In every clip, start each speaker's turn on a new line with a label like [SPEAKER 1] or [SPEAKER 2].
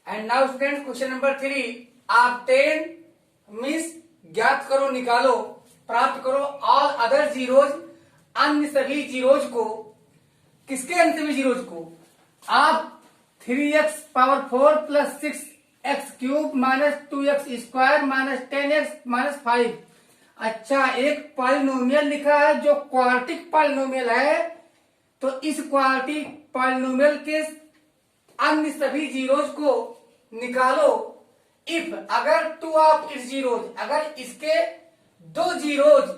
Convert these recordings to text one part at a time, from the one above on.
[SPEAKER 1] And now student question number 3, आप 10 means ज्ञात करो, निकालो, प्राप्त करो ऑल अदर जीरोज, अन्य सभी जीरोज को। किसके अन्य सभी जीरोज को? आप 3x power 4 plus 6x cube minus 2x square minus 10x minus 5। अच्छा, एक पॉलिनोमियल लिखा है जो क्वाड्रेटिक पॉलिनोमियल है, तो इस क्वाड्रेटिक पॉलिनोमियल के अन्य सभी जीरोज को निकालो। इफ अगर टू ऑफ इट्स जीरोज, अगर इसके दो जीरोज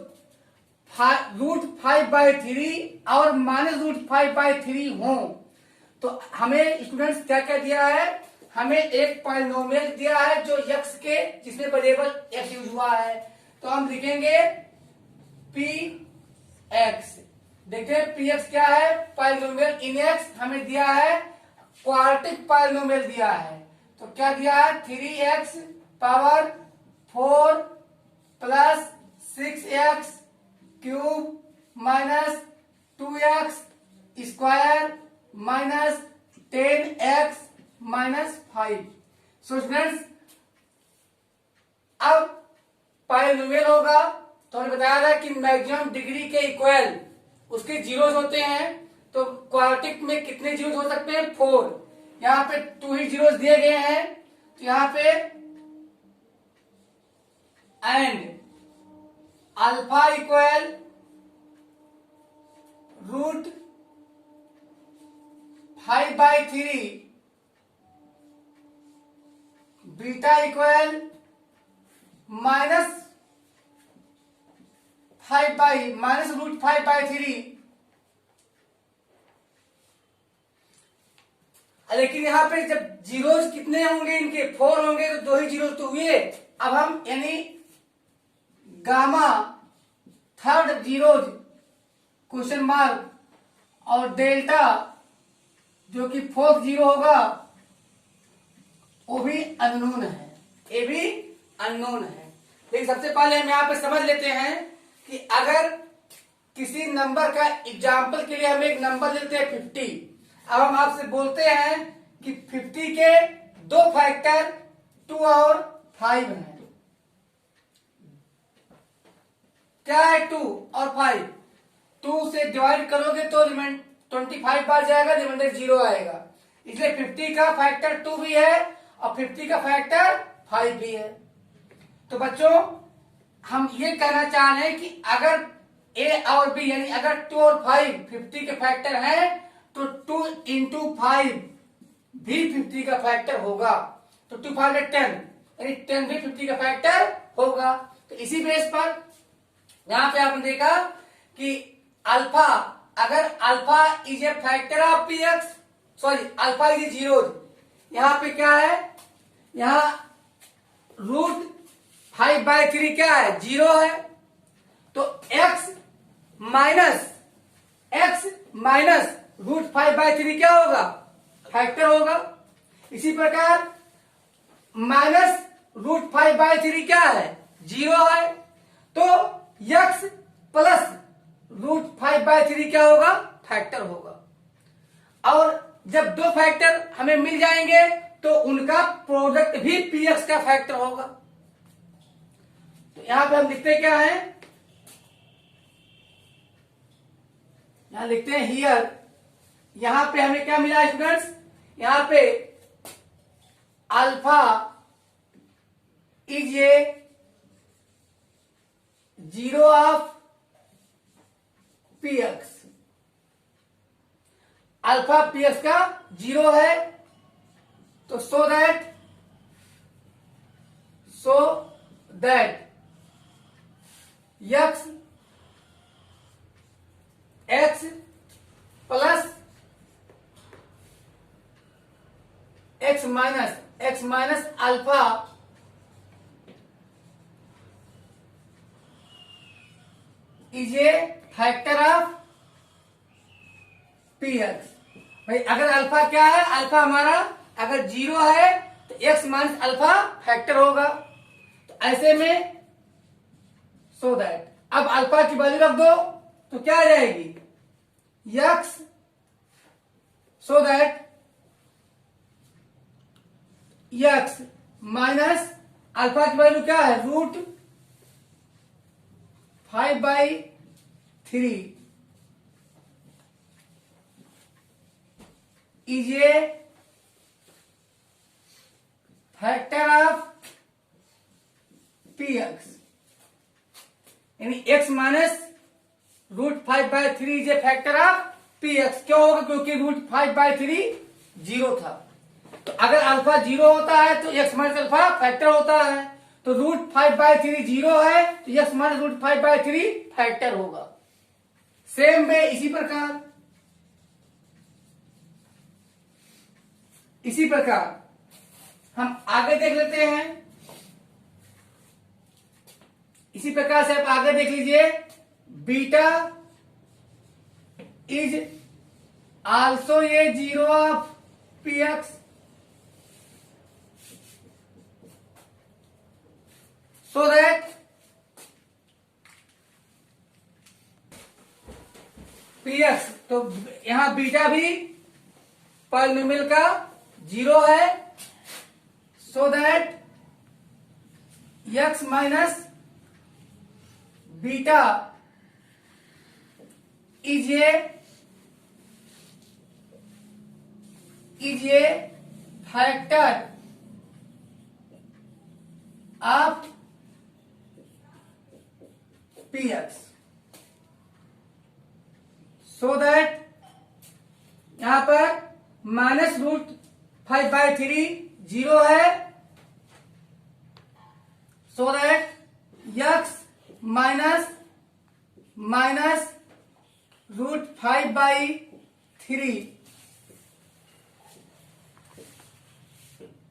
[SPEAKER 1] √5/3 और -√5/3 हो, तो हमें स्टूडेंट्स क्या क्या दिया है? हमें एक पॉलिनोमियल दिया है जो x के, जिसमें वेरिएबल x यूज हुआ है, तो हम लिखेंगे px। देखते हैं px क्या है? पॉलिनोमियल इन x हमें दिया है, क्वाड्रेटिक पॉलिनोमियल दिया है, तो क्या दिया है? 3x power 4 plus 6x cube minus 2x square minus 10x minus 5। So students, अब पॉलिनोमियल होगा तो हमने बताया था कि मैक्सिमम डिग्री के इक्वल उसके जीरोज होते हैं, तो क्वाड्रेटिक में कितने जीरोज हो सकते हैं? 4। यहाँ पे 2 ही जीरोज दिए गए हैं, तो यहाँ पे and alpha equal √5/3, beta equal -√5/3। लेकिन यहाँ पे जब जीरोज कितने होंगे, इनके 4 होंगे, तो 2 ही जीरोज तो हुए। अब हम यानी gamma third zeros question mark और डेल्टा जो कि फोर्थ जीरो होगा वो भी अननोन है, ये भी अननोन है। लेकिन सबसे पहले हम यहाँ पे समझ लेते हैं कि अगर किसी नंबर का एग्जाम्पल के लिए हम एक नंबर लेते हैं 50। अब हम आपसे बोलते हैं कि 50 के दो फैक्टर 2 और 5 हैं। क्या है? 2 और 5। 2 से डिवाइड करोगे तो 25 बार जाएगा, रिमाइंडर 0 आएगा। इसलिए 50 का फैक्टर 2 भी है और 50 का फैक्टर 5 भी है। तो बच्चों, हम ये कहना चाह रहे हैं कि अगर a और b यानी अगर 2 और 5 50 के फैक्टर हैं, तो 2 into 5 भी 50 का फैक्टर होगा। तो 2 5 10 यानी 10 भी 50 का फैक्टर होगा। तो इसी बेस पर यहां पे आपने देखा कि अल्फा, अगर alpha is a factor of px, sorry alpha is a zero, यहां पे क्या है? यहां √5/3 क्या है? 0 है। तो x माइनस √5/3 क्या होगा? फैक्टर होगा। इसी प्रकार -√5/3 क्या है? 0 है। तो x प्लस √5/3 क्या होगा? फैक्टर होगा। और जब दो फैक्टर हमें मिल जाएंगे तो उनका प्रोडक्ट भी px का फैक्टर होगा। तो यहां पे हम लिखते क्या है? यहां लिखते हैं हियर। यहां पे हमें क्या मिला स्टूडेंट्स? यहां पे alpha is a zero of px। Alpha px का 0 है, तो so that x plus x minus alpha is a factor of px। भाई अगर अल्फा क्या है? अल्फा हमारा अगर 0 है तो x माइनस अल्फा फैक्टर होगा। तो ऐसे में सो दैट अब अल्फा की वैल्यू रख दो तो क्या आ जाएगी? x, so that x minus alpha की वैल्यू क्या है, √5/3 is a factor of P x, यानी x minus √5/3 is a factor of P x. क्यों होगा, क्योंकि √5/3 जीरो था। तो अगर अल्फा जीरो होता है तो x माइनस अल्फा फैक्टर होता है, तो √5/3 जीरो है तो x माइनस √5/3 फैक्टर होगा। सेम वे इसी प्रकार हम आगे देख लेते हैं। इसी प्रकार से आप आगे देख लीजिए, beta is also a zero of P x, so that P x, तो यहां बीटा भी पॉलिनोमियल का जीरो है, so that x minus beta is a factor of P x, so that यहां पर माइनस √5/3 जीरो है, so that x minus √5/3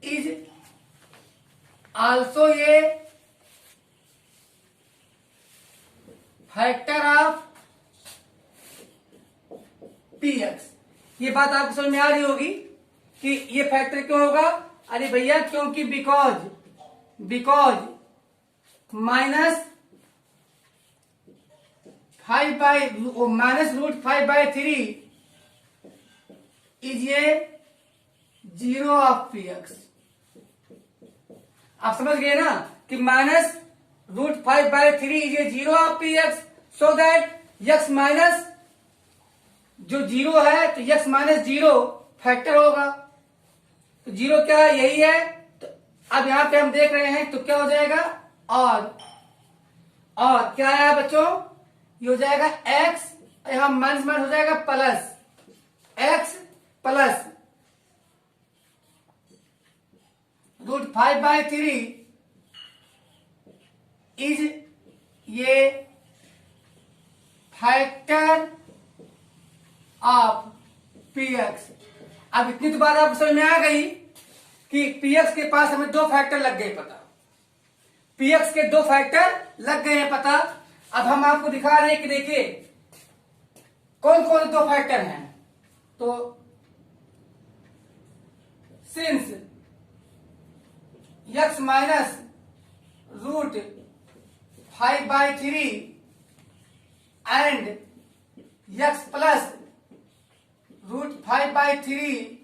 [SPEAKER 1] is also a factor of P x. ये बात आपको समझ में आ रही होगी कि ये फैक्टर क्यों होगा। अरे भैया, क्योंकि because minus √5/3 is a zero of P x. आप समझ गए ना कि minus √5/3 is a zero of P x, so that x minus जो जीरो है तो यक्स माइनस जीरो फैक्टर होगा। तो जीरो क्या है, यही है। तो अब यहां पे हम देख रहे हैं तो क्या हो जाएगा, और क्या है बच्चों, ये हो जाएगा x, यहां माइनस माइनस हो जाएगा प्लस, x प्लस √5/3 इज ये फैक्टर ऑफ पी एक्स। अब इतनी तो बात आपको समझ में आ गई कि पी एक्स के पास हमें दो फैक्टर लग गए पता, पी एक्स के दो फैक्टर लग गए हैं पता। अब हम आपको दिखा रहे हैं कि देखिए कौन कौन दो फैक्टर हैं। तो since x minus √5/3 and x plus √5/3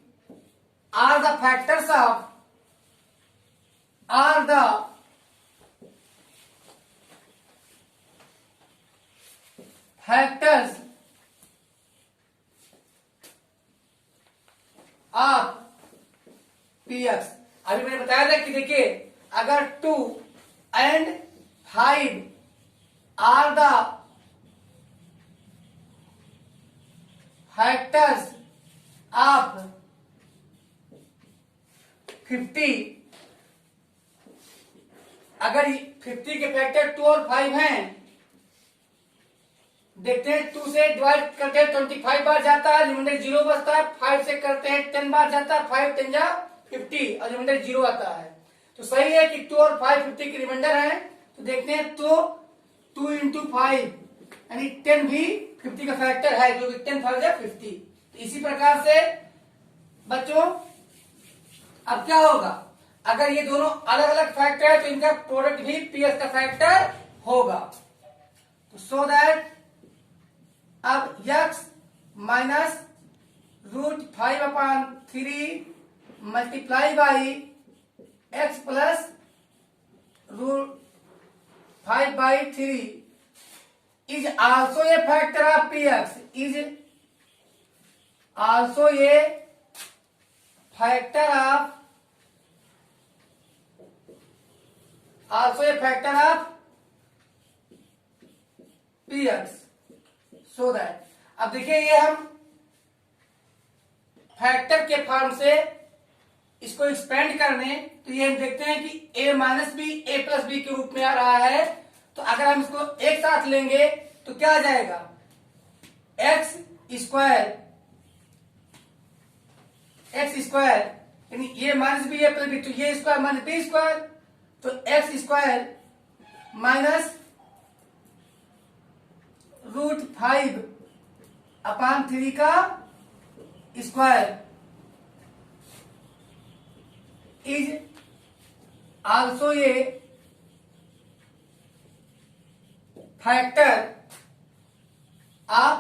[SPEAKER 1] are the factors of P x. अभी मैंने बताया था कि देखिए अगर 2 and 5 are the factors of 50, अगर 50 के फैक्टर 2 और 5 हैं, देखते हैं 2 से डिवाइड करते हैं 25 बार जाता है, रिमाइंडर 0 बचता है। 5 से करते हैं 10 बार जाता है, 5 10 जा 50 और रिमाइंडर 0 आता है। तो सही है कि 2 और 5 50 के रिमाइंडर हैं। तो देखते हैं तो 2 into 5 यानी 10 भी 50 का फैक्टर है, जो कि 10 5 50। तो इसी प्रकार से बच्चों अब क्या होगा, अगर ये दोनों अलग अलग फैक्टर है तो इनका प्रोडक्ट भी पी एक्स का फैक्टर होगा। तो सो दैट अब x minus √5/3 multiply by x plus root 5/3 is also a factor of px, is also a factor of px, so that अब देखिए ये हम फैक्टर के फॉर्म से इसको एक्सपेंड करने, तो ये हम देखते हैं कि a minus b a plus b के रूप में आ रहा है। तो अगर हम इसको एक साथ लेंगे तो क्या आ जाएगा, एक्स स्क्वायर यानी ये minus b a plus B, तो ये स्क्वायर माइनस बी स्क्वायर, तो एक्स स्क्वायर माइनस रूट 5/3 का square is also a factor of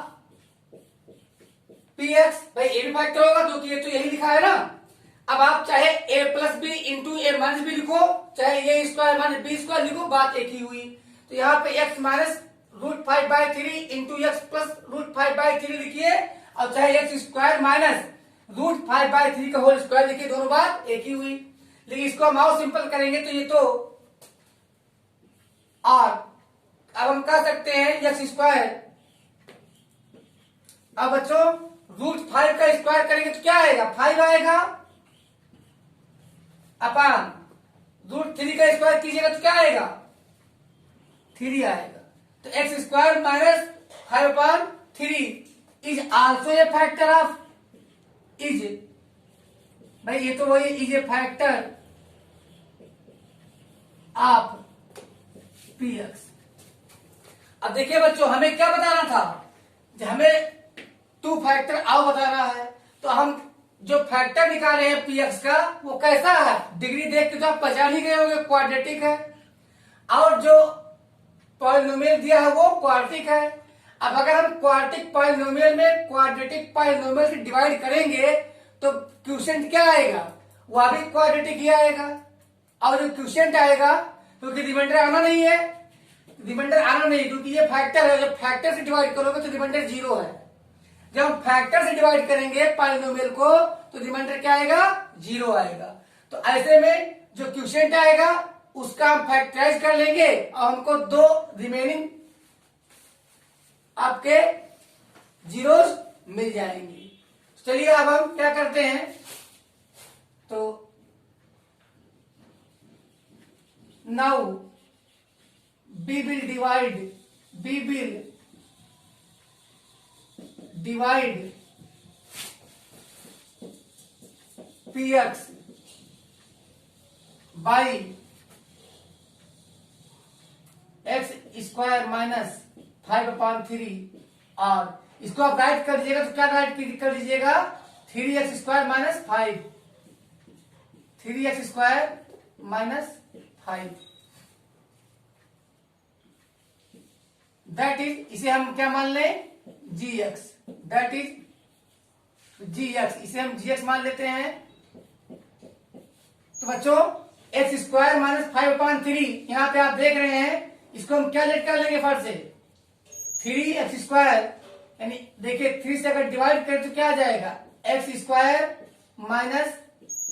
[SPEAKER 1] P x. भाई ए भी फैक्टर होगा क्योंकि ये तो यही लिखा है ना। अब आप चाहे a plus b into a minus b लिखो, चाहे a square minus b square लिखो, बात एक ही हुई। तो यहाँ पे x minus root 5/3 into x plus root 5/3 लिखिए, और चाहे एक्स स्क्वायर माइनस रूट 5/3 का होल स्क्वायर लिखिए, दोनों बात एक ही हुई। लेकिन इसको हम और सिंपल करेंगे तो ये तो और अब हम कह सकते हैं एक्स स्क्वायर, अब बच्चों रूट 5 का स्क्वायर करेंगे तो क्या आएगा, 5 आएगा, अपान रूट 3 का स्क्वायर कीजिएगा तो क्या आएगा, 3 आएगा। तो x square minus 5/3 is also a factor of, is, भाई ये तो वही is a factor of P x. अब देखिए बच्चों हमें क्या बताना था, जब हमें 2 फैक्टर आओ बताना है, तो हम जो फैक्टर निकाले हैं पी एक्स का वो कैसा है, डिग्री देख के तो आप पहचान ही गए होंगे, क्वाड्रेटिक है, और जो पॉलिनोमियल दिया है वो क्वाड्रेटिक है। अब अगर हम क्वाड्रेटिक पॉलिनोमियल में क्वाड्रेटिक पॉलिनोमियल से डिवाइड करेंगे तो क्वोशिएंट क्या आएगा, वह भी क्वाड्रेटिक ही आएगा, और जो क्वोशिएंट आएगा क्योंकि रिमाइंडर आना नहीं है, रिमाइंडर आना नहीं क्योंकि ये फैक्टर है, जब फैक्टर से डिवाइड करोगे तो रिमाइंडर 0 है। जब हम फैक्टर से डिवाइड करेंगे पॉलिनोमियल को तो रिमाइंडर क्या आएगा, 0 आएगा। तो ऐसे में जो क्वोशिएंट आएगा उसका हम फैक्टराइज कर लेंगे और हमको 2 रिमेनिंग आपके जीरोस मिल जाएंगे। चलिए अब हम क्या करते हैं, तो now we will divide px by x square minus 5/3, और इसको आप राइट कर दीजिएगा तो क्या राइट कर दीजिएगा, 3x square minus 5, 3x square minus 5, that is, इसे हम क्या मान लें, gx, दैट इज gx, इसे हम gx मान लेते हैं। तो बच्चों x स्क्वायर माइनस 5/3 यहाँ पे आप देख रहे हैं, इसको हम क्या लेट कर लेंगे फर्स्ट से, 3x स्क्वायर, यानी देखिए 3 से अगर डिवाइड करें तो क्या आ जाएगा, x स्क्वायर माइनस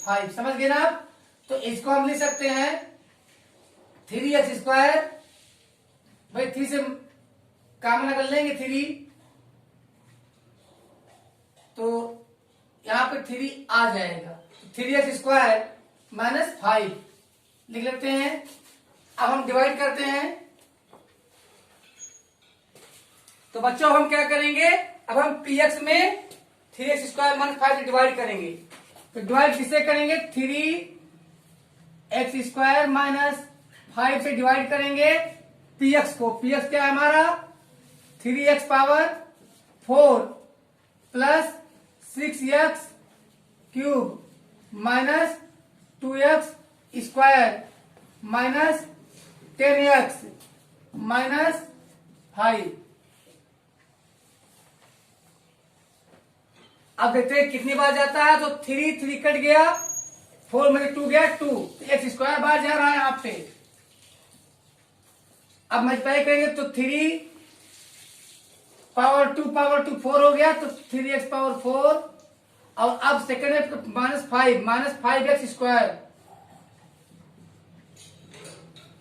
[SPEAKER 1] 5, समझ गए ना आप। तो इसको हम लिख सकते हैं 3x स्क्वायर, भाई 3 से कॉमन कर लेंगे 3, तो यहां पे 3 आ जाएगा, 3x स्क्वायर माइनस 5 लिख लेते हैं। अब हम डिवाइड करते हैं, तो बच्चों हम क्या करेंगे, अब हम px में 3x स्क्वायर माइनस 5 से डिवाइड करेंगे, तो डिवाइड किससे करेंगे, 3x स्क्वायर माइनस 5 से डिवाइड करेंगे px को, px क्या है हमारा 3x power 4 plus 6x cube minus 2x square minus 10x minus 5। अब देखते हैं कितनी बार जाता है, तो 3 3 कट गया, 4 में 2 गया 2, एक्स स्क्वायर बाहर जा रहा है यहाँ पे। अब मल्टीप्लाई करेंगे तो 3 पावर 2 4 हो गया, तो 3x पावर 4। और अब सेकंड है तो माइनस 5 एक्स स्क्वायर।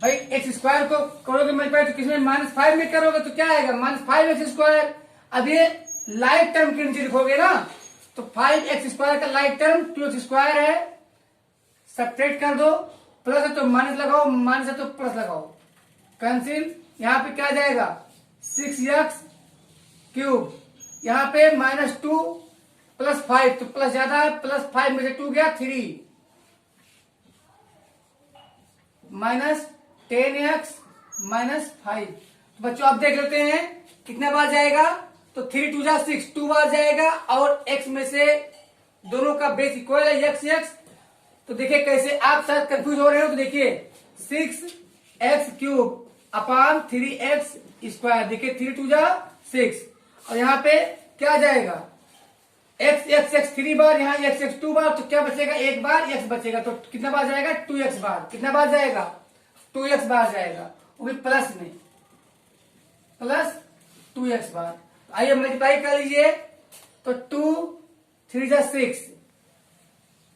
[SPEAKER 1] भाई एक्स स्क्वायर को करोगे मल्टीप्लाई तो किसमें -5 में करोगे तो क्या आएगा -5 एक्स स्क्वायर। अब ये लाइक टर्म के नीचे लिखोगे ना, तो 5 एक्स स्क्वायर का लाइक टर्म 2 एक्स स्क्वायर है, सब्ट्रैक्ट कर दो, प्लस है तो माइनस लगाओ, माइनस है तो प्लस लगाओ, कैंसिल। यहाँ पे क्या जाएगा 6x क्यूब, यहाँ पे -2 + 5 तो प्लस ज्यादा है, +5 में से 2 गया 3 -10x -5। तो बच्चों आप देख लेते हैं कितना बार जाएगा, तो 3 2 जा 6 2 बार जाएगा, और x में से दोनों का बेस इक्वल है x। तो देखिए कैसे आप शायद कंफ्यूज हो रहे हो, तो देखिए 6x क्यूब अपान 3x स्क्वायर, देखिए 3 2 जा 6, और यहाँ पे क्या जाएगा x 3 बार, यहाँ x 2 बार, तो क्या बचेगा 1 बार x बचेगा, तो कितना बार जाएगा 2x बार। कितना बार जाएगा 2x बार जाएगा, वो भी प्लस में, प्लस 2x बार। आइए मल्टीप्लाई कर लीजिए, तो 2 3 जा 6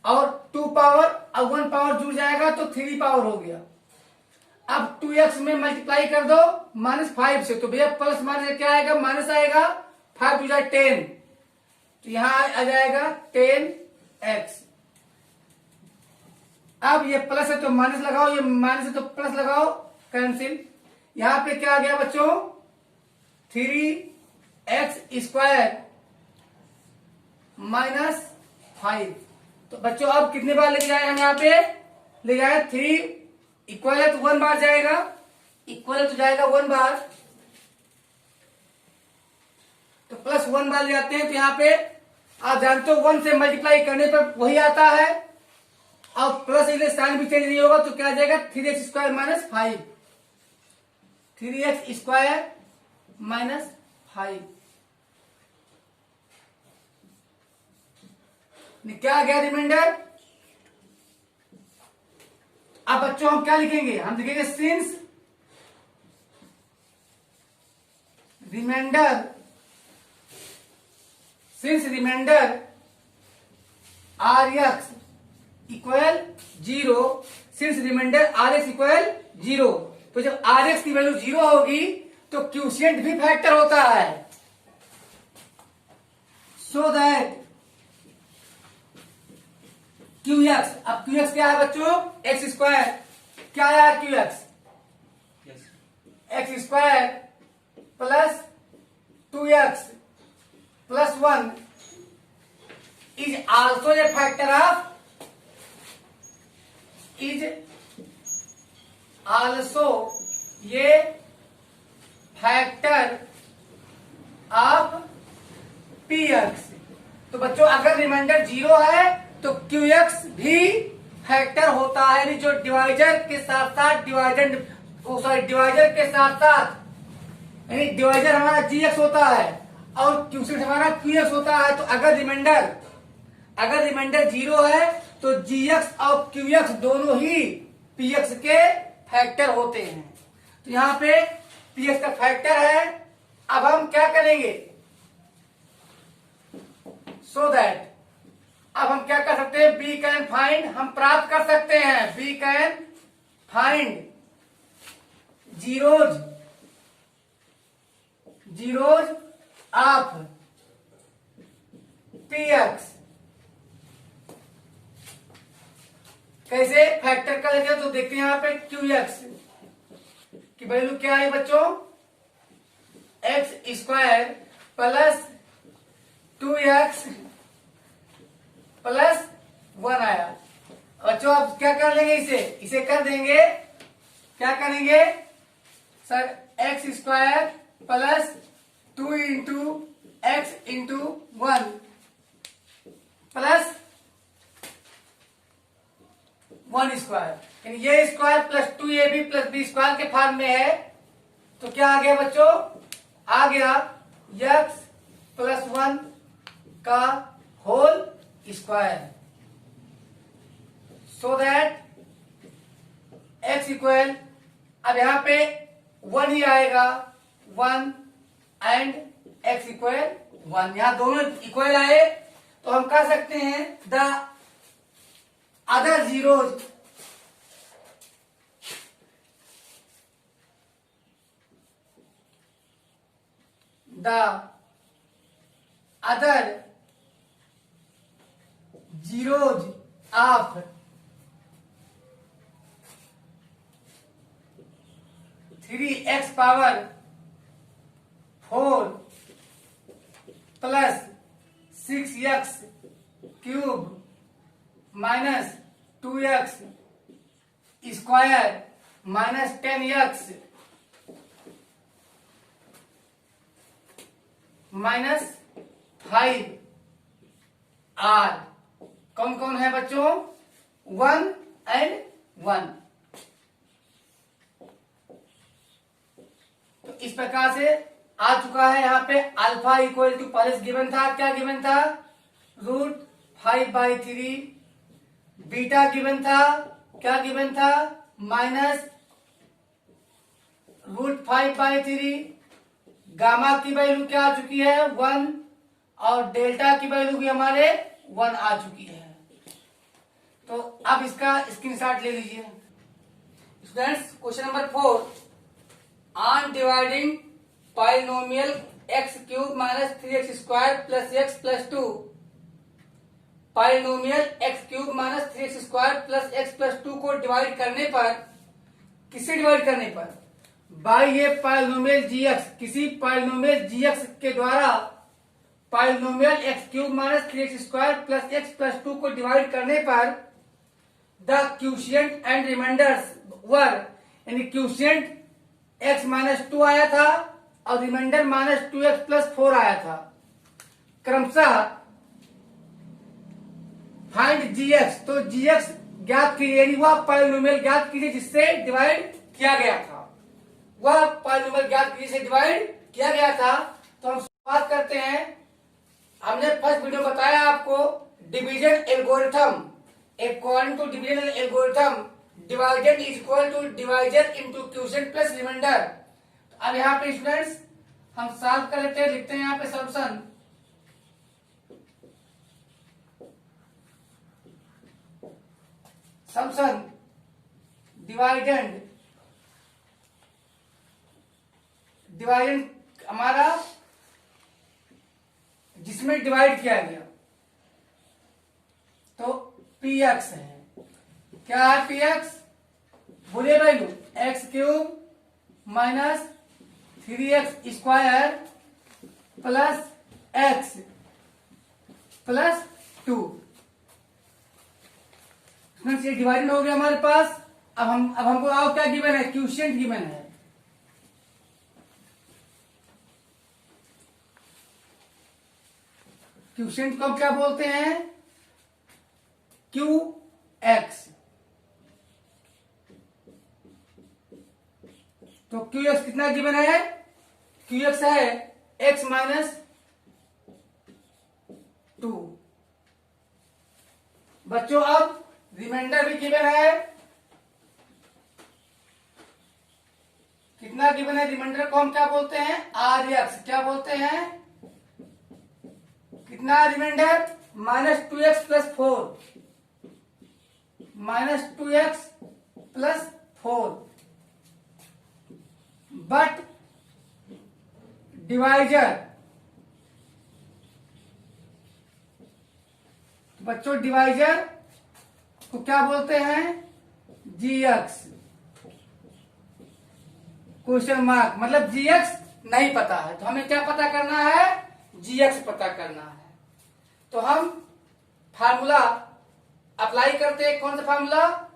[SPEAKER 1] और 2 पावर अब 1 पावर जुड़ जाएगा तो 3 पावर हो गया। अब 2x में मल्टीप्लाई कर दो -5 से, तो भैया प्लस माइनस क्या आएगा माइनस आएगा, 5 2 जा 10, तो यहां आ जाएगा 10x। अब ये प्लस है तो माइनस लगाओ, ये माइनस है तो प्लस लगाओ, कैंसिल। यहां पे क्या आ गया बच्चों 3x स्क्वायर -5। तो बच्चों अब कितने बार लेके जाए हम यहाँ पे ले जाए 3 इक्वल है तो 1 बार जाएगा, इक्वल है तो जाएगा 1 बार, तो +1 बार ले जाते हैं। तो यहाँ पे आप जानते हो 1 से मल्टीप्लाई करने पर वही आता है, अब प्लस इसलिए साइन भी चेंज नहीं होगा, तो क्या जाएगा 3x स्क्वायर -5, 3x स्क्वायर -5। क्या आ गया रिमाइंडर। अब बच्चों हम क्या लिखेंगे, हम लिखेंगे since reminder Rx equal 0, since reminder Rx equal 0, तो जब Rx की वैल्यू 0 होगी तो क्यूशियंट भी फैक्टर होता है, सो दैट QX, अब QX क्या है बच्चों x स्क्वायर, क्या है QX x square plus 2x plus 1 is also a factor of, is also ये फैक्टर ऑफ PX। तो बच्चों अगर रिमाइंडर 0 है तो QX भी फैक्टर होता है, यानी जो डिवाइजर के साथ साथ डिवाइजर के साथ साथ, यानी डिवाइजर हमारा GX होता है और क्यूसेंट हमारा QX होता है। तो अगर रिमाइंडर 0 है तो GX और QX दोनों ही PX के फैक्टर होते हैं। तो यहाँ पे PX का फैक्टर है। अब हम क्या करेंगे, सो दैट अब हम क्या कर सकते हैं, बी कैन फाइंड, हम प्राप्त कर सकते हैं, we can find zeros of PX। कैसे फैक्टर कर लेते हैं, तो देखते हैं यहाँ पे QX की वैल्यू क्या है बच्चों, x square plus 2x plus 1 आया। बच्चों आप क्या कर लेंगे, इसे कर देंगे, क्या करेंगे sir, x square plus 2 into x into 1 plus 1 square, यानी ये square plus 2ab plus b square के फॉर्म में है। तो क्या आ गया बच्चों, आ गया x प्लस 1 का whole square, so that x equal, अब यहां पे 1 ही आएगा, 1 एंड x इक्वल 1, यहां दोनों इक्वल आए तो हम कह सकते हैं the other zeros of 3x power 4 plus 6x cube minus 2x square minus 10x minus 5 are. कौन कौन है बच्चों? 1 एंड 1। तो इस प्रकार से आ चुका है। यहां पे अल्फा इक्वल टू पहले गिवन था, क्या गिवन था? √5/3। बीटा गिवन था, क्या गिवन था? -√5/3। गामा की वैल्यू क्या आ चुकी है? 1, और डेल्टा की वैल्यू भी हमारे 1 आ चुकी है। तो अब इसका स्क्रीनशॉट ले लीजिए students. Question number 4, on dividing polynomial x³ minus 3x² plus x plus 2, polynomial x³ minus 3x² plus x plus 2 को डिवाइड करने पर, किससे डिवाइड करने पर? बाई ये पॉलिनोमियल gx, किसी पॉलिनोमियल gx के द्वारा polynomial x³ minus 3x² plus x plus 2 को डिवाइड करने पर द क्यूशिएंट एंड रिमाइंडर्स वर, यानी क्यूशिएंट x माइनस 2 आया था और रिमाइंडर माइनस 2x प्लस 4 आया था। क्रमशः फाइंड gx, तो gx ज्ञात कीजिए, यानी वह पॉलिनोमियल ज्ञात कीजिए जिससे डिवाइड किया गया था, वह पॉलिनोमियल ज्ञात कीजिए जिससे डिवाइड किया गया था। तो हम शुरुआत करते हैं। हमने फर्स्ट वीडियो बताया आपको division algorithm. According to division algorithm, divided is equal to divisor into quotient plus remainder. अब यहाँ पे स्टूडेंट्स हम सॉल्व कर लेते हैं, लिखते हैं यहाँ पे सॉल्यूशन। सॉल्यूशन डिवाइडेंड हमारा जिसमें डिवाइड किया गया तो px है। क्या है px? बोलिए value x³ minus 3x² plus x plus 2। ये डिवाइडेड हो गया हमारे पास। अब हमको आओ क्या गिवन है? क्वोशिएंट गिवन है। क्वोशिएंट को हम क्या बोलते हैं? QX। तो QX कितना गिवन है? QX है x माइनस 2। बच्चों अब रिमाइंडर भी गिवन है। कितना गिवन है? रिमाइंडर को हम क्या बोलते हैं? RX। क्या बोलते हैं? कितना remainder? -2x plus 4, -2x plus 4। But divisor, बच्चों डिवाइजर को क्या बोलते हैं? gx। क्वेश्चन मार्क, मतलब gx नहीं पता है तो हमें क्या पता करना है? gx पता करना है। तो हम फार्मूला अप्लाई करते हैं। कौन सा formula?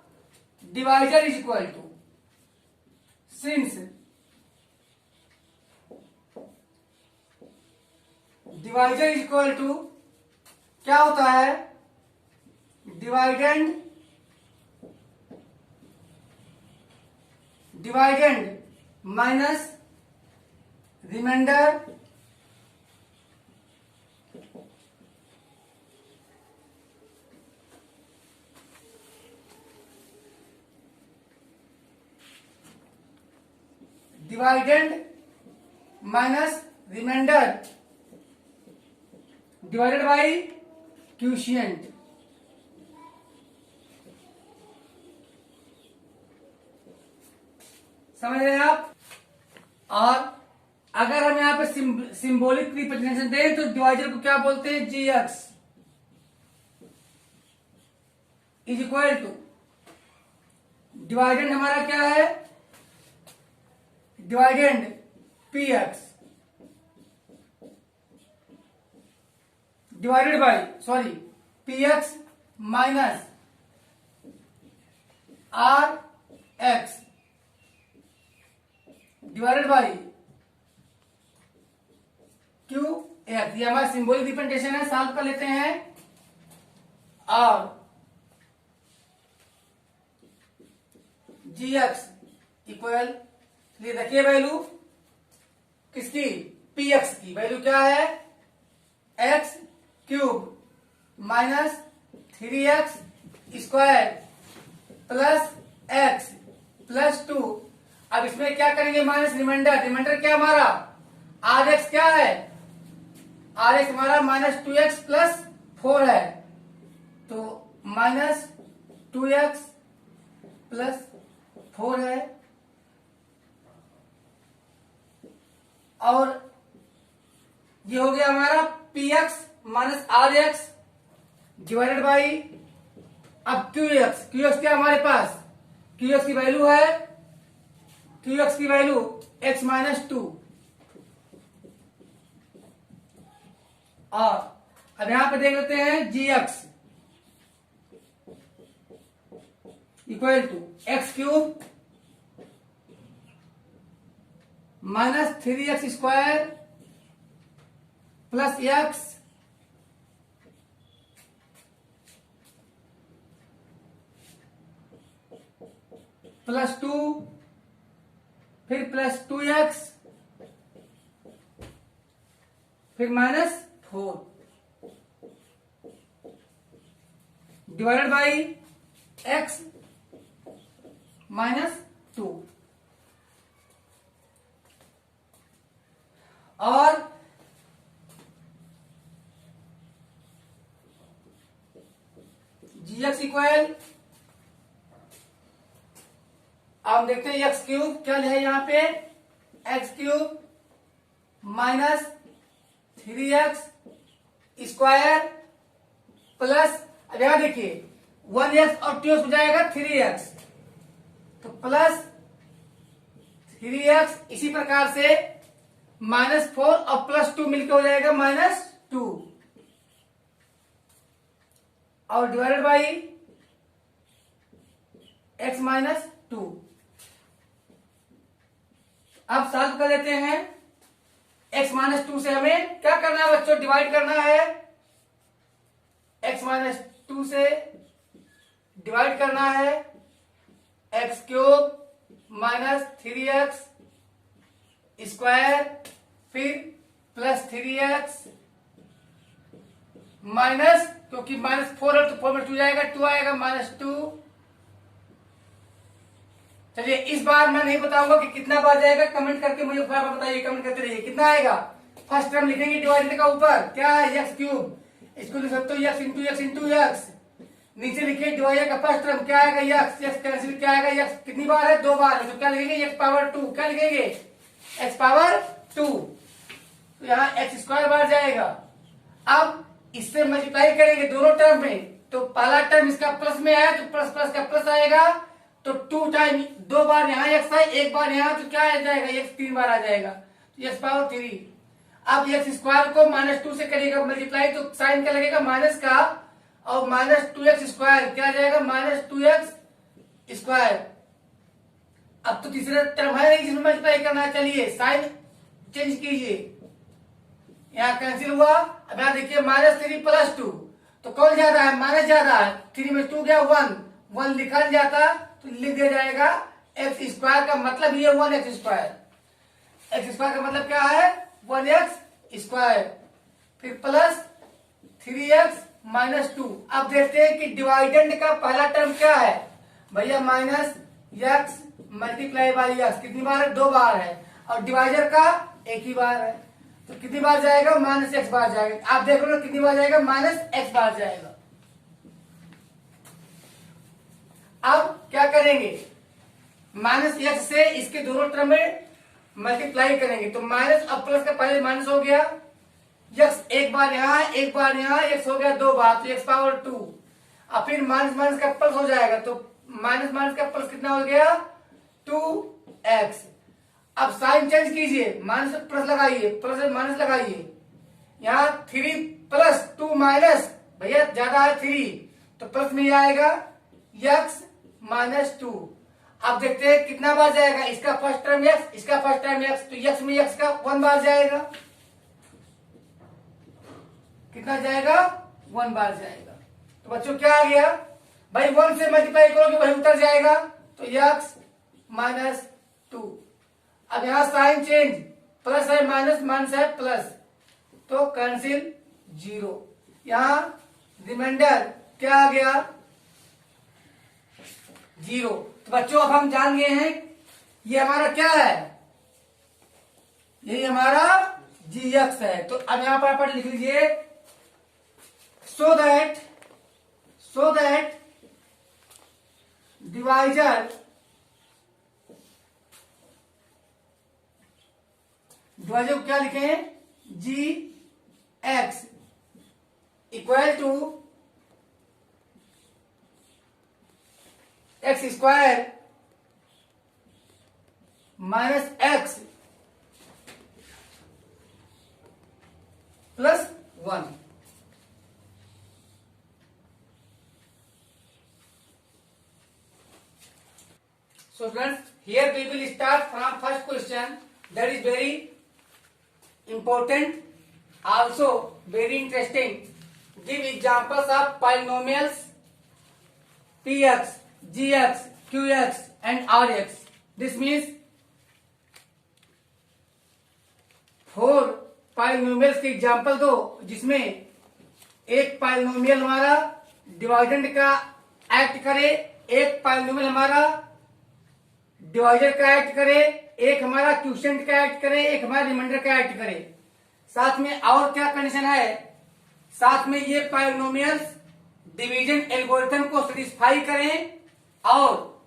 [SPEAKER 1] Divisor is equal to, since divisor is equal to क्या होता है? Dividend minus reminder dividend minus reminder divided by quotient. समझ रहे हैं आप? और अगर हम यहां पे सिंबॉलिक रिप्रेजेंटेशन दें तो डिवाइजर को क्या बोलते हैं? G x is equal to dividend हमारा क्या है? Dividend P x divided by P x minus R x divided by Q x. ये हमारा सिंबॉलिक रिप्रेजेंटेशन है, सॉल्व कर लेते हैं। और जी एक्स इक्वल, ये देखिए वैल्यू किसकी? पी एक्स की वैल्यू क्या है? X cube minus 3x square plus x plus 2। अब इसमें क्या करेंगे? Minus remainder. रिमाइंडर क्या हमारा? आर एक्स क्या है? आर एक्स हमारा माइनस 2x प्लस 4 है, तो माइनस 2x प्लस 4 है। और ये हो गया हमारा P x minus R x divided by अब क्यू एक्स। क्यू एक्स क्या हमारे पास? क्यू एक्स की वैल्यू है, क्यू एक्स की वैल्यू एक्स माइनस 2। और अब यहां पे देख लेते हैं G x equal to x cube minus 3x square plus x plus 2 फिर प्लस 2x फिर minus 4 divided by x minus 2। और जी एक्स इक्वल, आप देखते हैं एक्स क्यूब क्या है यहां पे? X cube minus 3x square plus, अब यहां देखिए 1x और 2x हो जाएगा 3x, तो प्लस 3x। इसी प्रकार से माइनस 4 और प्लस 2 मिलकर हो जाएगा माइनस 2 और डिवाइडेड बाई x माइनस 2। अब सॉल्व कर लेते हैं। x माइनस 2 से हमें क्या करना है बच्चों? डिवाइड करना है। x माइनस 2 से डिवाइड करना है x cube minus 3x square फिर प्लस 3x माइनस, क्योंकि माइनस 4 है तो 4 में 2 जाएगा, 2 आएगा माइनस 2। चलिए इस बार मैं नहीं बताऊंगा कि कितना बार जाएगा, कमेंट करके मुझे फटाफट बताइए, कमेंट करते रहिए कितना आएगा। फर्स्ट टर्म लिखेंगे डिवाइडेड का ऊपर क्या है? एक्स क्यूब, इसको लिख सकते हो एक्स इंटू एक्स। नीचे लिखिए डिवाइडर का फर्स्ट टर्म क्या आएगा? एक्स। एक्स कैंसिल क्या आएगा? एक्स कितनी बार है? 2 बार है, तो क्या लिखेंगे? X power 2। क्या लिखेंगे? X power 2। तो यहाँ एक्स स्क्वायर बार जाएगा। अब इससे मल्टीप्लाई करेंगे दोनों टर्म में, तो पहला टर्म इसका प्लस में आया तो प्लस प्लस का प्लस आएगा, तो 2 टाइम 2 बार यहाँ एक्स आए, 1 बार यहाँ, तो क्या आ जाएगा? एक्स 3 बार आ जाएगा, तो एक्स पावर 3। अब एक्स स्क्वायर को माइनस 2 से करिएगा मल्टीप्लाई, तो साइन क्या लगेगा? माइनस का, और माइनस 2x स्क्वायर क्या आ जाएगा? Minus 2x square. अब तो तीसरा टर्म है नहीं जिसमें मल्टीप्लाई करना है। चलिए साइन चेंज कीजिए, यहाँ कैंसिल हुआ। अब यहाँ देखिए माइनस 3 प्लस 2, तो कौन ज्यादा है? माइनस ज्यादा है। 3 में 2 गया 1 लिखा नहीं जाता तो लिख दिया जाएगा एक्स स्क्वायर का मतलब ये 1x स्क्वायर। एक्स स्क्वायर का मतलब क्या है? 1x स्क्वायर फिर प्लस 3x माइनस 2। अब देखते हैं कि डिवाइडेंड का पहला टर्म क्या है भैया? Minus x multiply by x कितनी बार है? 2 बार है। और डिवाइजर का एक ही बार है, तो कितनी बार जाएगा? माइनस एक्स बार जाएगा। आप देख लो कितनी बार जाएगा? माइनस एक्स बार जाएगा। अब क्या करेंगे? माइनस एक्स से इसके दोनों टर्म में मल्टीप्लाई करेंगे, तो माइनस अब प्लस का पहले माइनस हो गया, एक्स एक बार यहाँ एक बार यहाँ, एक्स हो गया 2 बार, तो एक्स पावर 2। अब फिर माइनस माइनस का प्लस हो जाएगा, तो माइनस माइनस का प्लस कितना हो गया? 2x। अब साइन चेंज कीजिए, माइनस प्लस लगाइए, प्लस माइनस लगाइए, यहाँ 3 प्लस 2 माइनस, भैया ज्यादा है 3, तो प्लस में आएगा x माइनस 2। अब देखते हैं कितना बार जाएगा, इसका फर्स्ट टर्म x, इसका फर्स्ट टर्म x, तो x में x का 1 बार जाएगा। कितना जाएगा? 1 बार जाएगा। तो बच्चों क्या आ गया भाई? 1 से मल्टीप्लाई करोगे वही उत्तर जाएगा, तो x माइनस 2। अब यहां साइन चेंज, प्लस है माइनस, माइनस है प्लस, तो कैंसिल 0। यहां रिमाइंडर क्या आ गया? 0। तो बच्चों अब हम जान गए हैं ये हमारा क्या है, ये हमारा gx है। तो अब यहां पर आप लिख लीजिए so that डिवाइजर को क्या लिखे? gx equal to x square minus x plus 1। So friends, here we will start from first question. That is very important, also very interesting. Give examples of polynomials px, gx, qx and rx. This means 4 polynomials के example दो जिसमें एक polynomial हमारा dividend का act करे, एक polynomial हमारा divisor का एक्ट करे, एक हमारा क्वोशिएंट का एक्ट करे, एक हमारा रिमाइंडर का एक्ट करे। साथ में और क्या कंडीशन है? साथ में ये पॉलिनोमियल्स डिवीजन एल्गोरिथम को सेटिस्फाई करें, और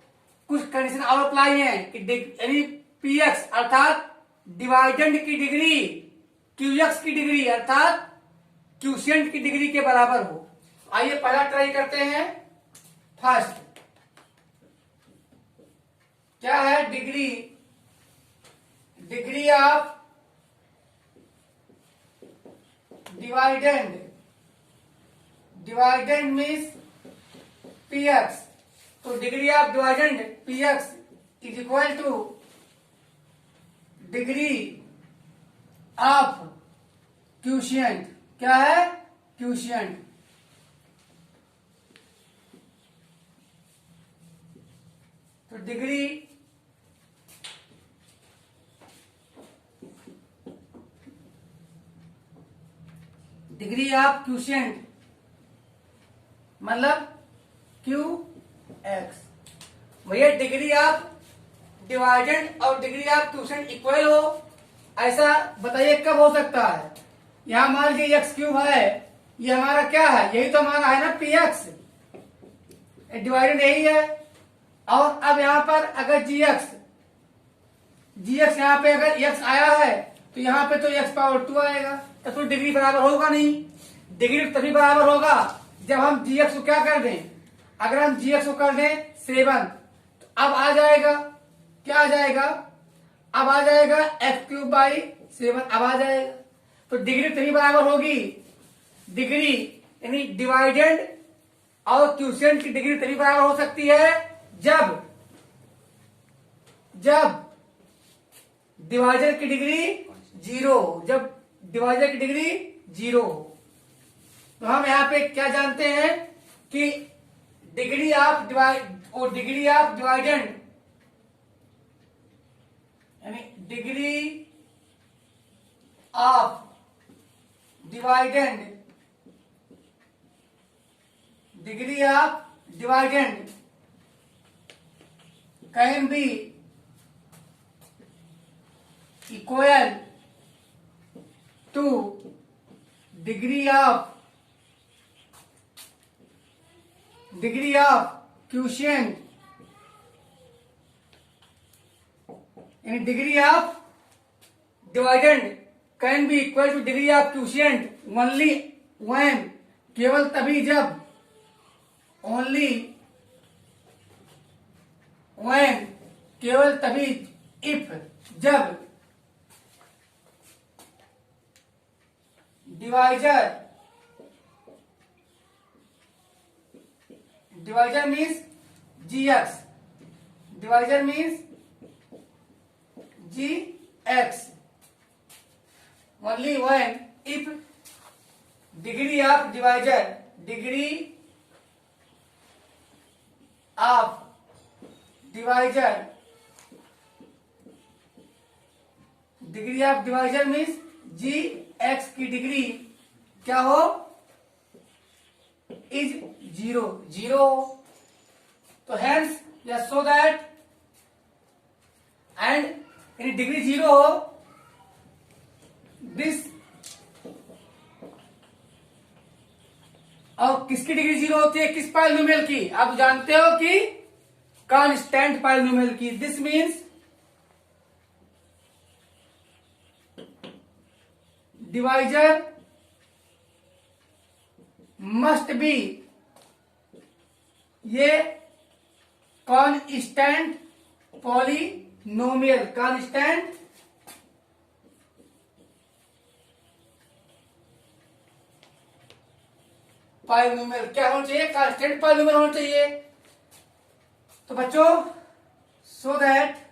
[SPEAKER 1] कुछ कंडीशन और अप्लाई है कि यानी px अर्थात डिवाइडेंड की डिग्री qx की डिग्री अर्थात क्वोशिएंट की डिग्री के बराबर हो। आइए पहला ट्राई करते हैं। फर्स्ट क्या है? Degree of dividend means px, तो degree of dividend px is equal to degree of quotient. क्या है? क्वोशिएंट। तो डिग्री ऑफ क्वोशिएंट मतलब qx। भैया डिग्री ऑफ डिवाइडेंड और डिग्री ऑफ क्वोशिएंट इक्वल हो, ऐसा बताइए कब हो सकता है? यहां मान लीजिए एक्स क्यूब है, ये हमारा क्या है? यही तो हमारा है ना px, डिवाइडेंड यही है। और अब यहां पर अगर gx यहां पे अगर x आया है तो यहां पे तो x पावर 2 आएगा, तो डिग्री बराबर होगा नहीं। डिग्री तभी बराबर होगा जब हम gx को क्या कर दें? अगर हम gx को कर दें 7, तो अब आ जाएगा, क्या आ जाएगा? अब आ जाएगा एक्स क्यूब बाई 7, अब आ जाएगा। तो डिग्री तभी बराबर होगी, डिग्री यानी डिवाइडेंड और क्वोशिएंट की डिग्री तभी बराबर हो सकती है जब डिवाइजर की डिग्री 0 हो, जब डिवाइजर की डिग्री 0 हो। तो हम यहां पे क्या जानते हैं कि डिग्री ऑफ डिवाइडेंड यानी degree of dividend can be equal to degree of quotient, यानी degree of dividend can be equal to degree of quotient only when, केवल तभी जब, ओनली व्हेन केवल तभी, इफ जब divisor means gx, divisor means gx, only when if degree of divisor, degree of divisor, degree of divisor means gx की degree क्या हो, is zero हो, तो हेंस या सो दैट, एंड यानी डिग्री जीरो हो, दिस, और किसकी डिग्री जीरो होती है, किस पॉलिनोमियल की, आप जानते हो कि कांस्टेंट पॉलिनोमियल की। This means divisor must be, ये कांस्टेंट पॉलिनोमियल, कांस्टेंट पॉलिनोमियल क्या होना चाहिए, कांस्टेंट पॉलिनोमियल होना चाहिए। तो बच्चों, सो दैट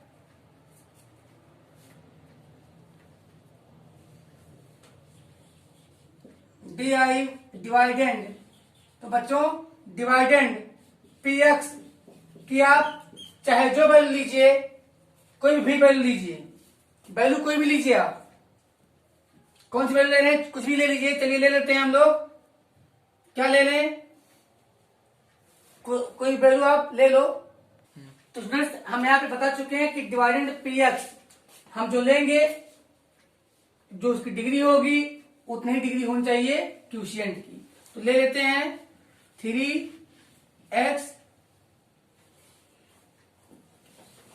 [SPEAKER 1] डिवाइडेंड, तो बच्चों डिवाइडेंड पी एक्स की आप चाहे जो वैल्यू लीजिए, कोई भी वैल्यू लीजिए, वैल्यू कोई भी लीजिए, आप कौन सी वैल्यू ले रहे हैं, कुछ भी ले लीजिए, चलिए ले लेते हैं हम लोग, क्या ले लें, कोई वैल्यू आप ले लो। तो स्टूडेंट्स, हम यहाँ पे बता चुके हैं कि डिवाइडेंड पी एक्स हम जो लेंगे, जो उसकी डिग्री होगी उतनी ही डिग्री होनी चाहिए क्वोशिएंट की। तो ले लेते हैं 3x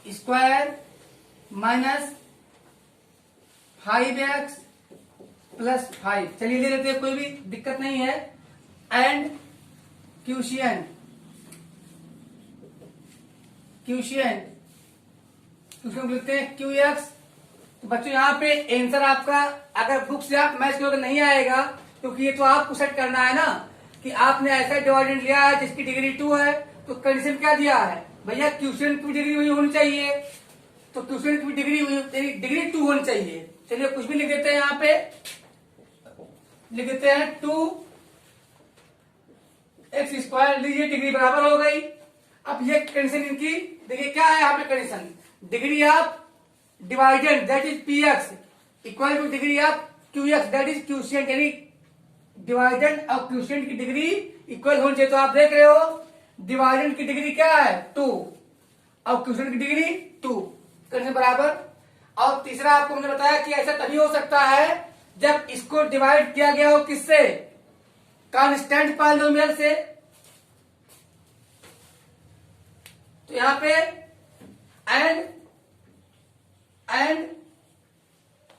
[SPEAKER 1] square minus 5x plus 5, चलिए ले लेते हैं, कोई भी दिक्कत नहीं है, एंड क्वोशिएंट लिखते हैं QX। तो बच्चों यहाँ पे आंसर आपका, अगर बुक से आप मैच करोगे नहीं आएगा, क्योंकि ये तो आपको सेट करना है ना कि आपने ऐसा डिवाइडेंड लिया है जिसकी डिग्री 2 है, तो कंडीशन क्या दिया है भैया, क्वोशिएंट की डिग्री वही होनी चाहिए, तो क्वोशिएंट की डिग्री 2 होनी चाहिए। चलिए कुछ भी लिख देते हैं, यहाँ पे लिख देते हैं 2x स्क्वायर, लीजिए डिग्री बराबर हो गई। अब ये कंडीशन इनकी देखिए क्या है, यहाँ पे condition, degree of dividend that is P x equal to degree of Q x that is quotient, यानी डिवाइडेंड और क्वोशिएंट की डिग्री इक्वल होनी चाहिए। तो आप देख रहे हो डिवाइडेंड की डिग्री क्या है 2 और क्वोशिएंट की डिग्री 2, कंडीशन बराबर। और तीसरा आपको मैंने बताया कि ऐसा तभी हो सकता है जब इसको डिवाइड किया गया हो किससे, कांस्टेंट पॉलिनोमियल से। तो यहां पे एंड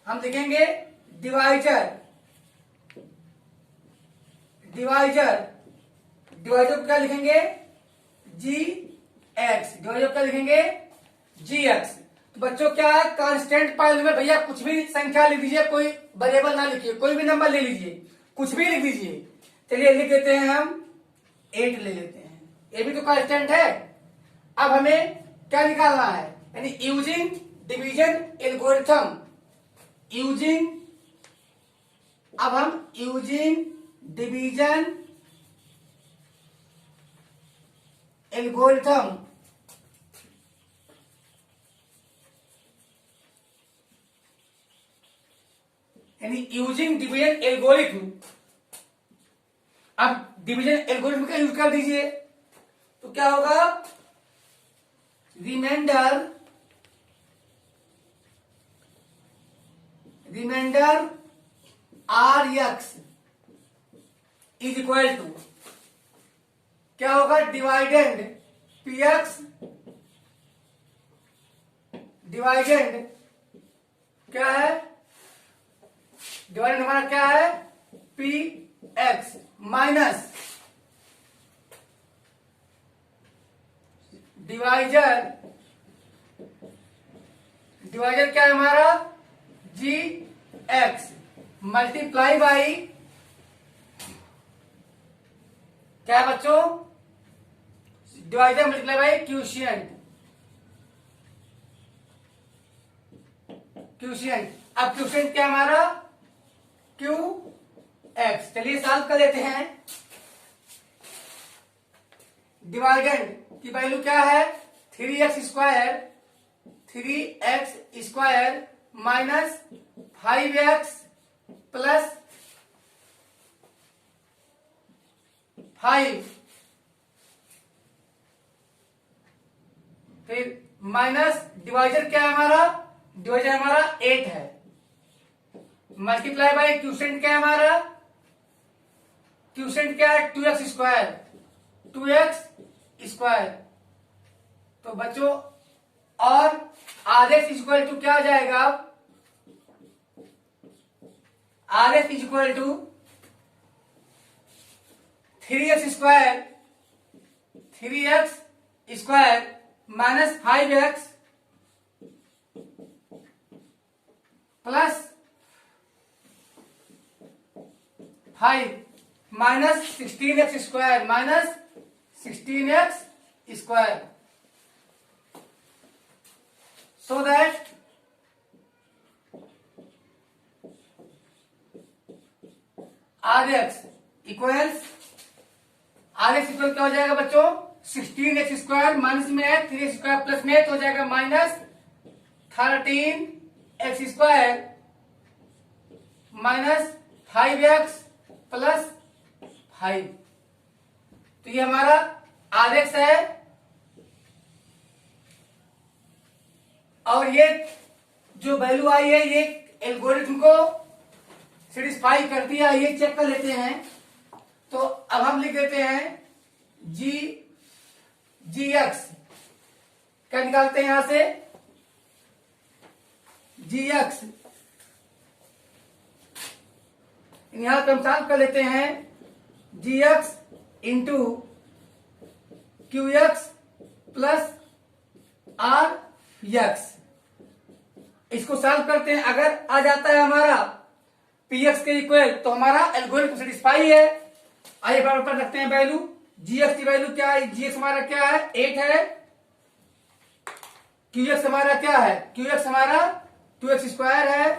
[SPEAKER 1] हम लिखेंगे डिवाइजर को क्या लिखेंगे GX, डिवाइजर को क्या लिखेंगे GX। तो बच्चों क्या है, कांस्टेंट पॉलिनोमियल, भैया कुछ भी संख्या लिख दीजिए, कोई वेरिएबल ना लिखिए, कोई भी नंबर ले लीजिए, कुछ भी लिख दीजिए। चलिए लिख देते हैं हम 8 ले लेते हैं, ये भी तो कांस्टेंट है। अब हमें क्या निकालना है, यानी यूजिंग डिवीजन एल्गोरिथम, अब हम यूजिंग डिवीजन एल्गोरिथम, यानी यूजिंग डिवीजन एल्गोरिथम। अब डिवीजन एल्गोरिथम का यूज कर दीजिए, तो क्या होगा, remainder remainder r x is equal to क्या होगा, डिवाइडेंड पी एक्स डिवाइडेंड क्या है, डिवाइडेंड हमारा क्या है, पी एक्स माइनस डिवाइजर क्या है हमारा, जी एक्स मल्टीप्लाई बाई क्या है बच्चों, डिवाइजर मल्टीप्लाई बाई क्यूशियंट। अब क्यूशियंट क्या हमारा, क्यू एक्स। चलिए सॉल्व कर लेते हैं। डिवाइडेंड की वैल्यू क्या है, 3x square minus 5x plus 5, फिर माइनस डिवाइजर क्या है हमारा, डिवाइजर हमारा 8 है, मल्टीप्लाई बाई क्यूसेंट क्या है हमारा, क्यूसेंट क्या है 2x स्क्वायर। तो बच्चों और RX इक्वल टू क्या आ जाएगा, RX equal to 3x square minus 5x plus 5 minus 16x square so that RX equal क्या हो जाएगा बच्चों, 16x स्क्वायर माइनस में है 3x स्क्वायर प्लस में तो हो जाएगा minus 13x square minus 5x plus 5। तो ये हमारा RX है और ये जो वैल्यू आई है ये एल्गोरिथम को सेटिस्फाई करती है, ये चेक कर लेते हैं। तो अब हम लिख देते हैं जी एक्स, क्या निकालते हैं यहां से, जी एक्स यहां पे हम सॉल्व कर लेते हैं, G x into Q x plus R x. इसको सॉल्व करते हैं, अगर आ जाता है हमारा पी एक्स के इक्वल तो हमारा एल्गोरिथम सेटिस्फाई है। आइए बराबर रखते हैं वैल्यू, जी एक्स की वैल्यू क्या है, जी एक्स हमारा क्या है 8 है, क्यू एक्स हमारा क्या है, क्यू एक्स हमारा 2x स्क्वायर है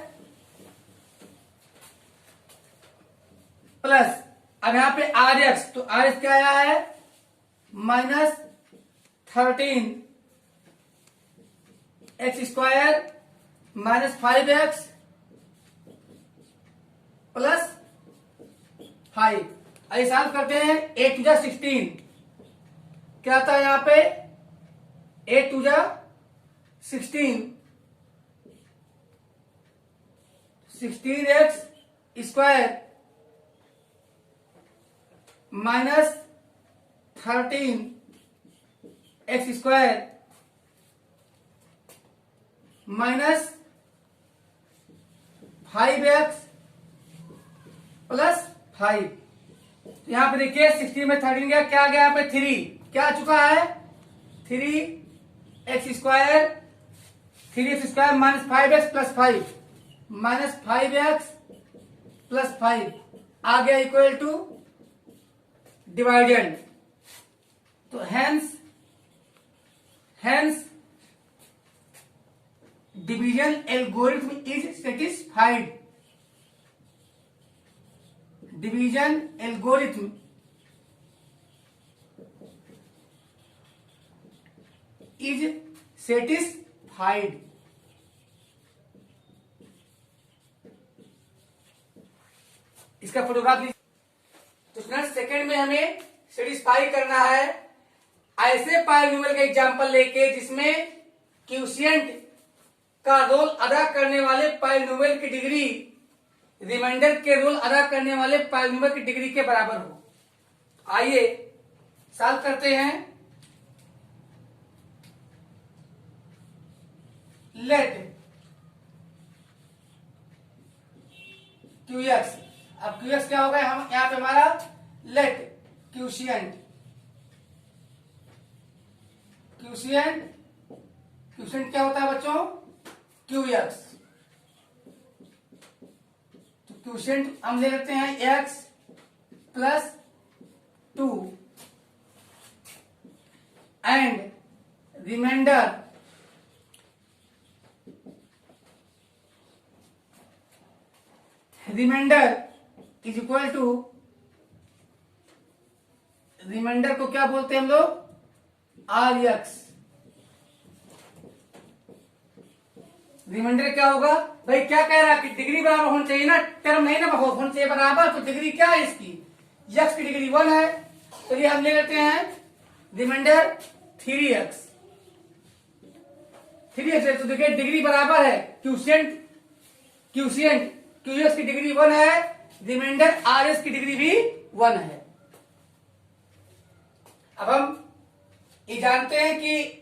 [SPEAKER 1] प्लस अब यहां पे आर एक्स, तो आर एक्स क्या आया है minus 13x square minus 5x plus 5। आइए सॉल्व करते हैं, 8 टू जा 16 क्या आता है यहां पे, 8 टू जा 16x square minus 13x square minus 5x plus 5। यहां पे देखिए 16 में 13 गया, क्या आ गया यहाँ पे 3, क्या आ चुका है 3x square minus 5x plus 5 minus 5x plus 5 आ गया इक्वल टू डिवाइडेंड। तो hence division algorithm is satisfied, division algorithm is satisfied. इसका फोटोग्राफ लीजिए। तो फ्रेंड्स सेकंड में हमें सेटिस्फाई करना है ऐसे पॉलिनोमियल का एग्जांपल लेके जिसमें क्यूशियंट का रोल अदा करने वाले पॉलिनोमियल की डिग्री रिमाइंडर के रोल अदा करने वाले पॉलिनोमियल की डिग्री के बराबर हो। आइए सॉल्व करते हैं। लेट QX, अब QX क्या होगा, हम यहां पे हमारा लेट क्यूशियंट क्या होता है बच्चों, QX। तो क्यूशियंट हम ले लेते हैं x plus 2 and remainder is equal to, remainder को क्या बोलते हैं हम लोग, RX। रिमाइंडर क्या होगा भाई, क्या कह रहा है कि डिग्री बराबर होनी चाहिए ना, टर्म नहीं ना होना चाहिए बराबर, तो डिग्री क्या है इसकी, x की डिग्री 1 है, तो ये हम ले लेते हैं रिमाइंडर 3x है। तो देखिए डिग्री बराबर है, क्यूशियंट QX की डिग्री 1 है, रिमाइंडर RS की डिग्री भी 1 है। अब हम ये जानते हैं कि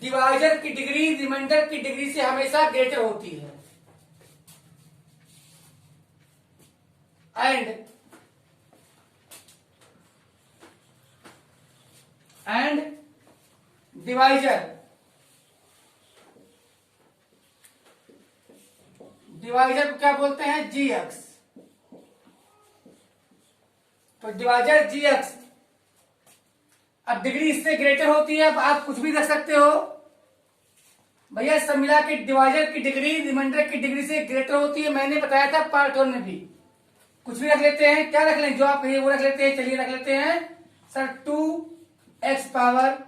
[SPEAKER 1] डिवाइजर की डिग्री रिमाइंडर की डिग्री से हमेशा ग्रेटर होती है, एंड डिवाइजर को क्या बोलते हैं, GX। तो डिवाइजर GX, अब डिग्री इससे ग्रेटर होती है, अब आप कुछ भी रख सकते हो भैया, सब मिला के डिवाइजर की डिग्री रिमाइंडर की डिग्री से ग्रेटर होती है, मैंने बताया था पार्ट 1 में भी। कुछ भी रख लेते हैं, क्या रख लें, जो आप कहिए वो रख लेते हैं। चलिए रख लेते हैं सर 2x पावर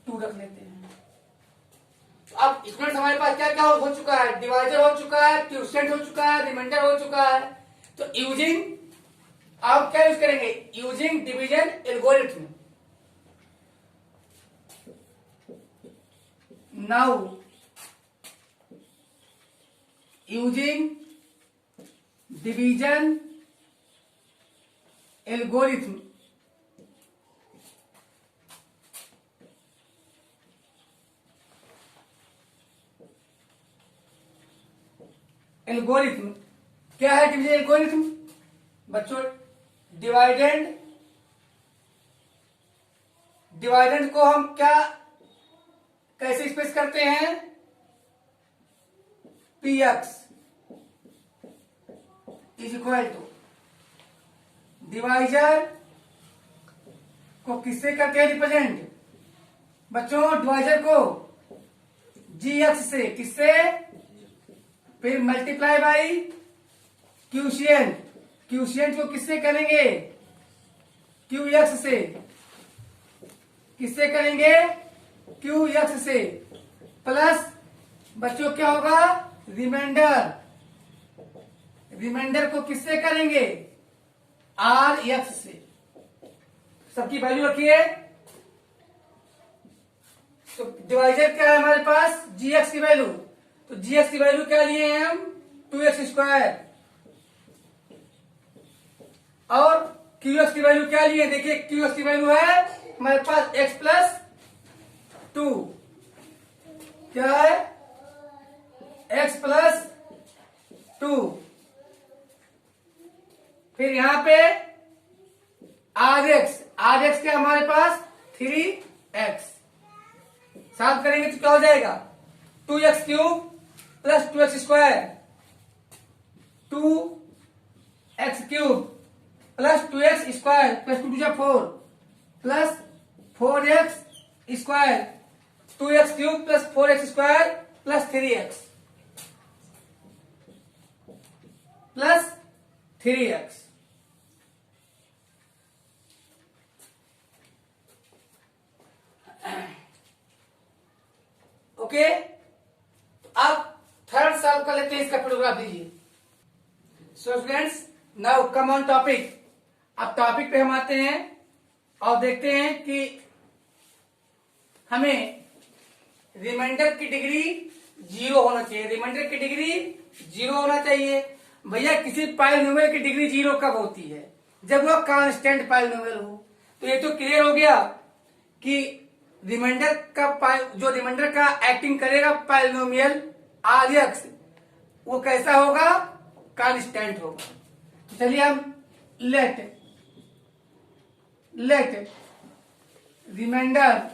[SPEAKER 1] 2 रख लेते हैं। अब स्टूडेंट हमारे पास क्या क्या हो चुका है, डिवाइजर हो चुका है, क्वोशिएंट हो चुका है, रिमाइंडर हो चुका है। तो यूजिंग, आप क्या यूज करेंगे, using division algorithm. Now using division algorithm, क्या है डिवीजन एल्गोरिथम बच्चों, डिवाइडेंड को हम क्या कैसे एक्सप्रेस करते हैं, PX is equal to, divisor को किससे करते हैं रिप्रेजेंट बच्चों, डिवाइजर को GX से, किससे, फिर मल्टीप्लाई बाई क्यूशियंट को किससे करेंगे, QX से, किससे करेंगे, QX से, प्लस बच्चों क्या होगा, रिमाइंडर को किससे करेंगे, RX से। सबकी वैल्यू रखिए। तो डिवाइजर क्या है हमारे पास, GX की वैल्यू, तो GX की वैल्यू क्या लिए हैं हम, 2x स्क्वायर, और QX की वैल्यू क्या लिए, देखिए QX की वैल्यू है हमारे पास x प्लस 2, क्या है, x प्लस 2, फिर यहां पे RX क्या हमारे पास 3x, साथ करेंगे तो क्या हो जाएगा, 2x cube plus 2x square, 2x cube plus 2x square plus 2 4 plus 4x square, 2x cube plus 4x square plus 3x plus 3x। Okay, अब थर्ड सॉल्व कर लेते हैं, इसका फोटोग्राफ दीजिए। So students now come on topic, अब topic पे हम आते हैं और देखते हैं कि हमें रिमाइंडर की डिग्री जीरो होना चाहिए, रिमाइंडर की डिग्री जीरो होना चाहिए। भैया किसी पॉलिनोमियल की डिग्री जीरो कब होती है? जब वो कांस्टेंट पॉलिनोमियल हो। तो ये तो क्लियर हो गया कि रिमाइंडर का जो रिमाइंडर का एक्टिंग करेगा पॉलिनोमियल आरएक्स, वो कैसा होगा? कांस्टेंट होगा। तो चलिए हम लेट रिमाइंडर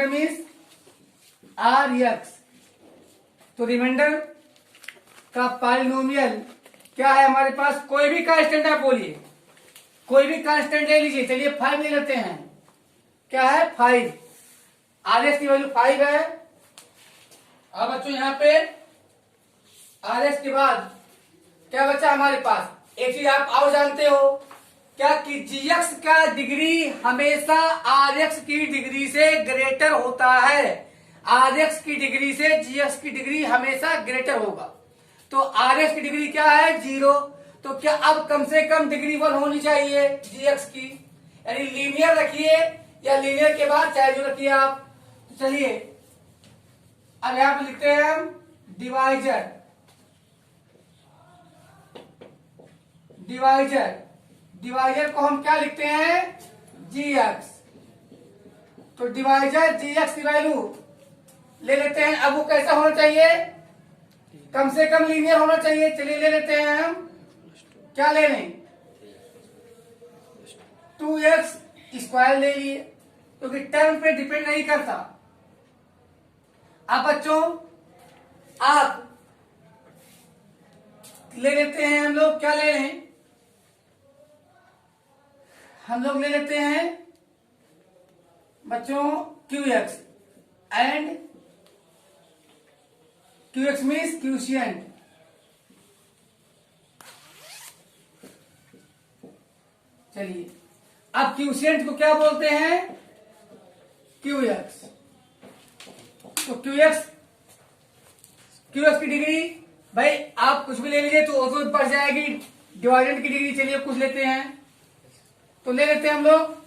[SPEAKER 1] मीन्स आरएक्स। तो रिमाइंडर का पॉलिनोमियल क्या है हमारे पास? कोई भी कांस्टेंट आप बोलिए, कोई भी कांस्टेंट ले लीजिए। चलिए 5 ले लेते हैं। क्या है? 5। आरएक्स की वैल्यू 5 है। अब बच्चों यहाँ पे आरएक्स के बाद क्या बचा हमारे पास? एक चीज आप और जानते हो क्या कि जीएक्स का डिग्री हमेशा आरएक्स की डिग्री से ग्रेटर होता है। आरएक्स की डिग्री से जीएक्स की डिग्री हमेशा ग्रेटर होगा। तो आरएक्स की डिग्री क्या है? 0। तो क्या अब कम से कम डिग्री 1 होनी चाहिए जीएक्स की, यानी लीनियर रखिए या लीनियर के बाद चाहे जो रखिए आप। तो चलिए अब यहां पर लिखते हैं हम डिवाइजर को हम क्या लिखते हैं? जीएक्स। तो डिवाइजर जीएक्स की वैल्यू ले लेते हैं। अब वो कैसा होना चाहिए? कम से कम लीनियर होना चाहिए। चलिए ले लेते हैं हम, क्या ले लें? 2x स्क्वायर ले लिए, क्योंकि टर्म पे डिपेंड नहीं करता। अब बच्चों आप ले लेते हैं, हम लोग क्या ले लें? हम लोग ले लेते हैं बच्चों QX, and QX means quotient. चलिए अब क्यूशियंट को क्या बोलते हैं? QX। तो QX की डिग्री भाई आप कुछ भी ले लीजिए तो बढ़ जाएगी डिवाइडेंट की डिग्री। चलिए कुछ लेते हैं, तो ले लेते हैं हम लोग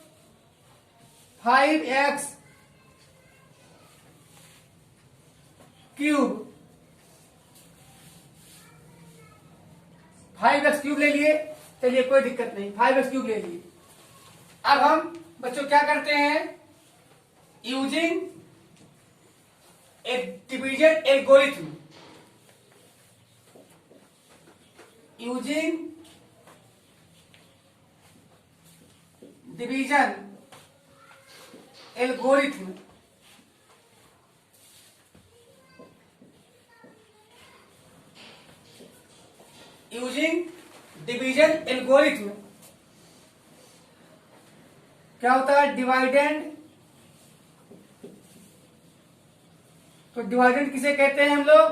[SPEAKER 1] 5x क्यूब। 5x क्यूब ले लिए। चलिए कोई दिक्कत नहीं, 5x क्यूब ले लिए। अब हम बच्चों क्या करते हैं? Using A division algorithm, using division algorithm, using division algorithm क्या होता है? डिवाइडेंड। तो डिवाइडेंड किसे कहते हैं हम लोग?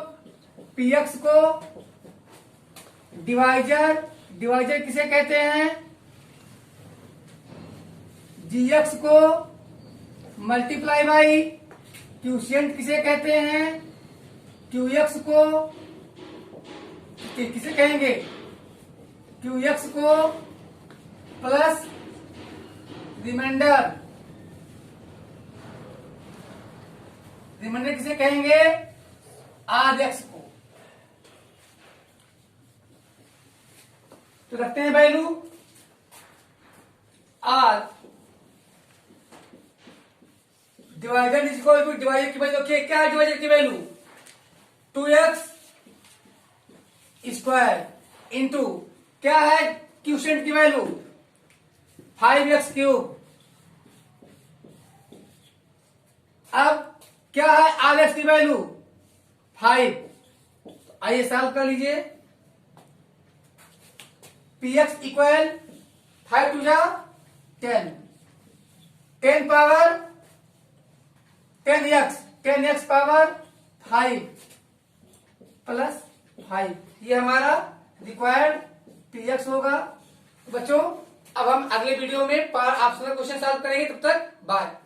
[SPEAKER 1] पीएक्स को डिवाइजर किसे कहते हैं? जीएक्स को मल्टीप्लाई बाई क्यूशियंट किसे कहते हैं? क्यूएक्स को किसे कहेंगे? क्यूएक्स को प्लस रिमाइंडर किसे कहेंगे? आरएक्स को। तो रखते हैं value r. Divisor is equal to divisor की वैल्यू क्या है? डिवाइजर की वैल्यू 2x स्क्वायर इंटू क्या है? क्यूशेंट की वैल्यू 5x क्यूब। अब क्या है? आरएक्स की वैल्यू 5। आइए सॉल्व कर लीजिए। px इक्वल 5 टू जा 10, 10 पावर 10x पावर 5 प्लस 5, ये हमारा रिक्वायर्ड px होगा। बच्चों अब हम अगले वीडियो में ऑप्शनल क्वेश्चन सॉल्व करेंगे। तब तक बाय।